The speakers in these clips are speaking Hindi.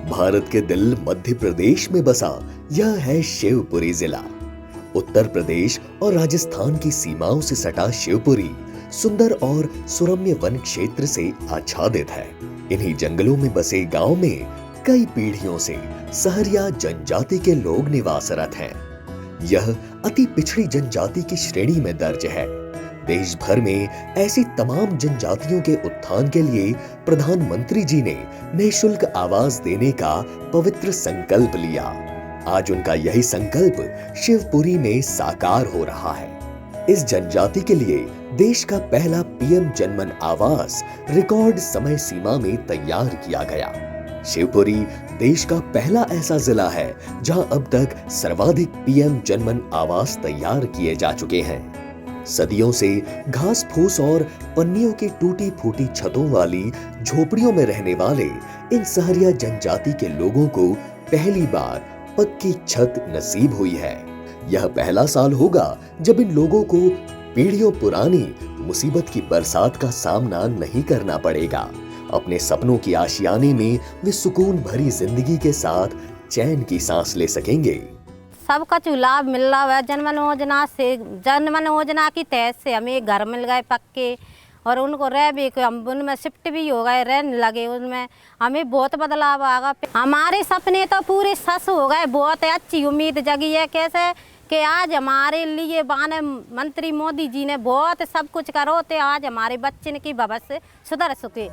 भारत के दिल मध्य प्रदेश में बसा यह है शिवपुरी जिला। उत्तर प्रदेश और राजस्थान की सीमाओं से सटा शिवपुरी सुंदर और सुरम्य वन क्षेत्र से आच्छादित है। इन्हीं जंगलों में बसे गांव में कई पीढ़ियों से सहरिया जनजाति के लोग निवासरत हैं। यह अति पिछड़ी जनजाति की श्रेणी में दर्ज है। देश भर में ऐसी तमाम जनजातियों के उत्थान के लिए प्रधानमंत्री जी ने निःशुल्क आवास देने का पवित्र संकल्प लिया। आज उनका यही संकल्प शिवपुरी में साकार हो रहा है। इस जनजाति के लिए देश का पहला पीएम जनमन आवास रिकॉर्ड समय सीमा में तैयार किया गया। शिवपुरी देश का पहला ऐसा जिला है जहां अब तक सर्वाधिक पीएम जनमन आवास तैयार किए जा चुके हैं। सदियों से घास फूस और पन्नियों की टूटी फूटी छतों वाली झोपड़ियों में रहने वाले इन सहरिया जनजाति के लोगों को पहली बार पक्की छत नसीब हुई है। यह पहला साल होगा जब इन लोगों को पीढ़ियों पुरानी मुसीबत की बरसात का सामना नहीं करना पड़ेगा। अपने सपनों की आशियाने में वे सुकून भरी जिंदगी के साथ चैन की सांस ले सकेंगे। सबका लाभ मिल रहा है जनमन योजना से। जनमन योजना की तहत से हमें घर मिल गए पक्के और उनको रह भी हम उनमें शिफ्ट भी हो गए, रहने लगे उनमें। हमें बहुत बदलाव आगा। हमारे सपने तो पूरे सच हो गए। बहुत अच्छी उम्मीद जगी है कैसे कि आज हमारे लिए माननीय मंत्री मोदी जी ने बहुत सब कुछ करो तो आज हमारे बच्चे की भविष्य सुधर सके।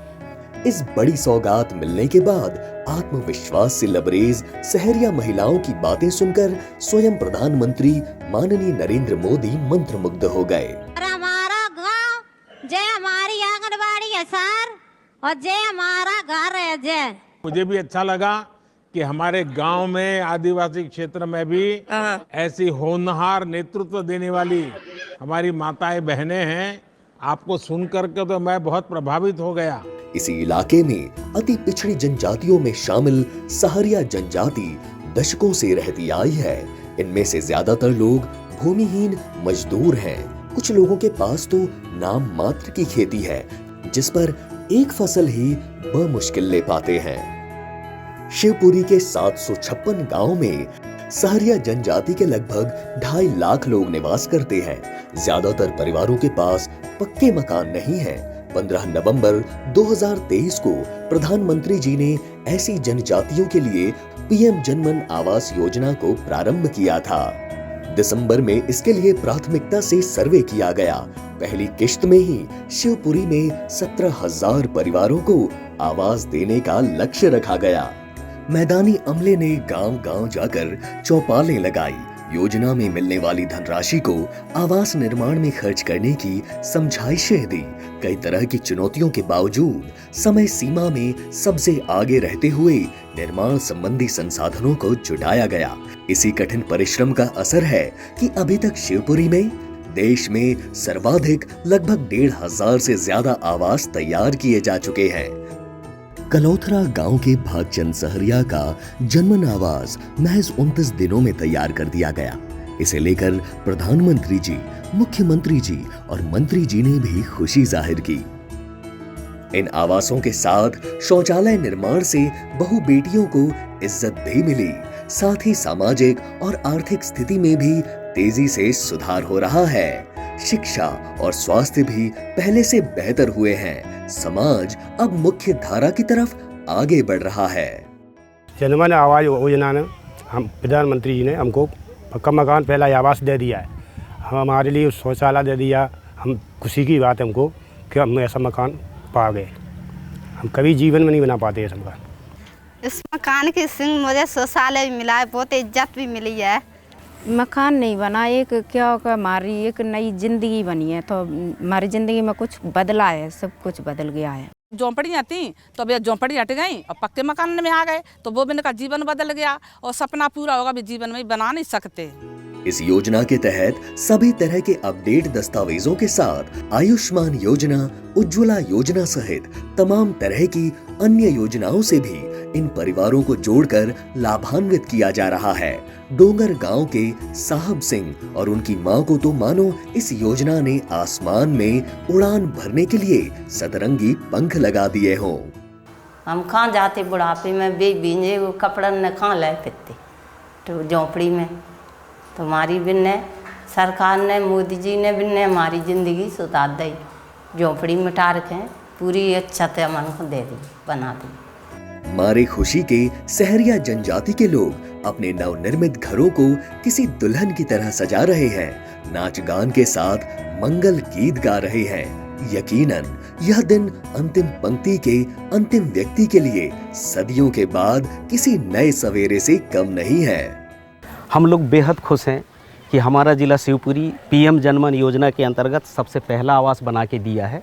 इस बड़ी सौगात मिलने के बाद आत्मविश्वास से लबरेज सहरिया महिलाओं की बातें सुनकर स्वयं प्रधानमंत्री माननीय नरेंद्र मोदी मंत्रमुग्ध हो गए। हमारा गांव जय हमारी आंगनबाड़ी है सर और जय हमारा घर है जय। मुझे भी अच्छा लगा कि हमारे गांव में आदिवासी क्षेत्र में भी ऐसी होनहार नेतृत्व देने वाली हमारी माताएं बहनें हैं। आपको सुन करके तो मैं बहुत प्रभावित हो गया। इसी इलाके में अति पिछड़ी जनजातियों में शामिल सहरिया जनजाति दशकों से रहती आई है। इनमें से ज्यादातर लोग भूमिहीन मजदूर हैं। कुछ लोगों के पास तो नाम मात्र की खेती है जिस पर एक फसल ही बमुश्किल ले पाते हैं। शिवपुरी के 756 गांव में सहरिया जनजाति के लगभग 2.5 लाख लोग निवास करते हैं। ज्यादातर परिवारों के पास पक्के मकान नहीं है। 15 नवंबर 2023 को प्रधानमंत्री जी ने ऐसी जनजातियों के लिए पीएम जनमन आवास योजना को प्रारंभ किया था। दिसंबर में इसके लिए प्राथमिकता से सर्वे किया गया। पहली किश्त में ही शिवपुरी में 17,000 परिवारों को आवास देने का लक्ष्य रखा गया। मैदानी अमले ने गांव-गांव जाकर चौपालें लगाई। योजना में मिलने वाली धनराशि को आवास निर्माण में खर्च करने की समझाइशें दी। कई तरह की चुनौतियों के बावजूद समय सीमा में सबसे आगे रहते हुए निर्माण संबंधी संसाधनों को जुटाया गया। इसी कठिन परिश्रम का असर है कि अभी तक शिवपुरी में देश में सर्वाधिक लगभग 1,500 से ज्यादा आवास तैयार किए जा चुके हैं। कलौथरा गांव के भागचंद सहरिया का जनमन आवास महज 29 दिनों में तैयार कर दिया गया। इसे लेकर प्रधानमंत्री जी, मुख्यमंत्री जी और मंत्री जी ने भी खुशी जाहिर की। इन आवासों के साथ शौचालय निर्माण से बहु बेटियों को इज्जत भी मिली। साथ ही सामाजिक और आर्थिक स्थिति में भी तेजी से सुधार हो रहा है। शिक्षा और स्वास्थ्य भी पहले से बेहतर हुए हैं। समाज अब मुख्य धारा की तरफ आगे बढ़ रहा है। जनमन आवास योजना ने हम प्रधानमंत्री जी ने हमको पक्का मकान पहला आवास दे दिया है। हमारे लिए शौचालय दे दिया। हम खुशी की बात है हमको कि हम ऐसा मकान पा गए। हम कभी जीवन में नहीं बना पाते ऐसा मकान। इस मकान के सिंह मुझे शौचालय भी मिला है, बहुत इज्जत भी मिली है। मकान नहीं बना, एक क्या होगा हमारी एक नई जिंदगी बनी है। तो हमारी जिंदगी में कुछ बदला है, सब कुछ बदल गया है। झोंपड़ियाँ थी तो अब झोंपड़ी हट गई और पक्के मकान में आ गए तो वो भी इनका जीवन बदल गया और सपना पूरा होगा भी जीवन में बना नहीं सकते। इस योजना के तहत सभी तरह के अपडेट दस्तावेजों के साथ आयुष्मान योजना, उज्ज्वला योजना सहित तमाम तरह की अन्य योजनाओं से भी इन परिवारों को जोड़कर लाभान्वित किया जा रहा है। डोंगर गांव के साहब सिंह और उनकी मां को तो मानो इस योजना ने आसमान में उड़ान भरने के लिए सतरंगी पंख लगा दिए हों। हम कहाँ जाते बुढ़ापे में बे बींजे वो कपड़न ने कहाँ ले फिरते तो झोंपड़ी में। तो हमारी बिन्ने सरकार ने मोदी जी ने बिन्ने हमारी ज़िंदगी सुधार दी, झोंपड़ी मिटा रखें पूरी अच्छा से मन को दे दी, बना दी। मारे खुशी के सहरिया जनजाति के लोग अपने नवनिर्मित घरों को किसी दुल्हन की तरह सजा रहे हैं, नाच गान के साथ मंगल गीत गा रहे हैं। यकीनन यह दिन अंतिम पंक्ति के अंतिम व्यक्ति के लिए सदियों के बाद किसी नए सवेरे से कम नहीं है। हम लोग बेहद खुश हैं कि हमारा जिला शिवपुरी पीएम जनमन योजना के अंतर्गत सबसे पहला आवास बना के दिया है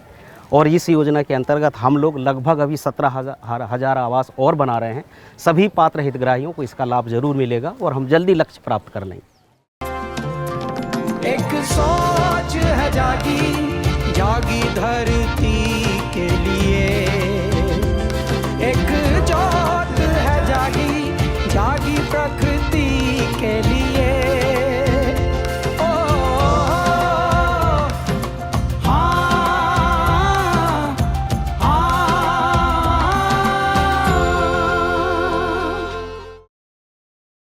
और इस योजना के अंतर्गत हम लोग लगभग अभी 17,000 आवास और बना रहे हैं। सभी पात्र हितग्राहियों को इसका लाभ जरूर मिलेगा और हम जल्दी लक्ष्य प्राप्त कर लेंगे। एक सोच है जागी जागी धरती के लिए,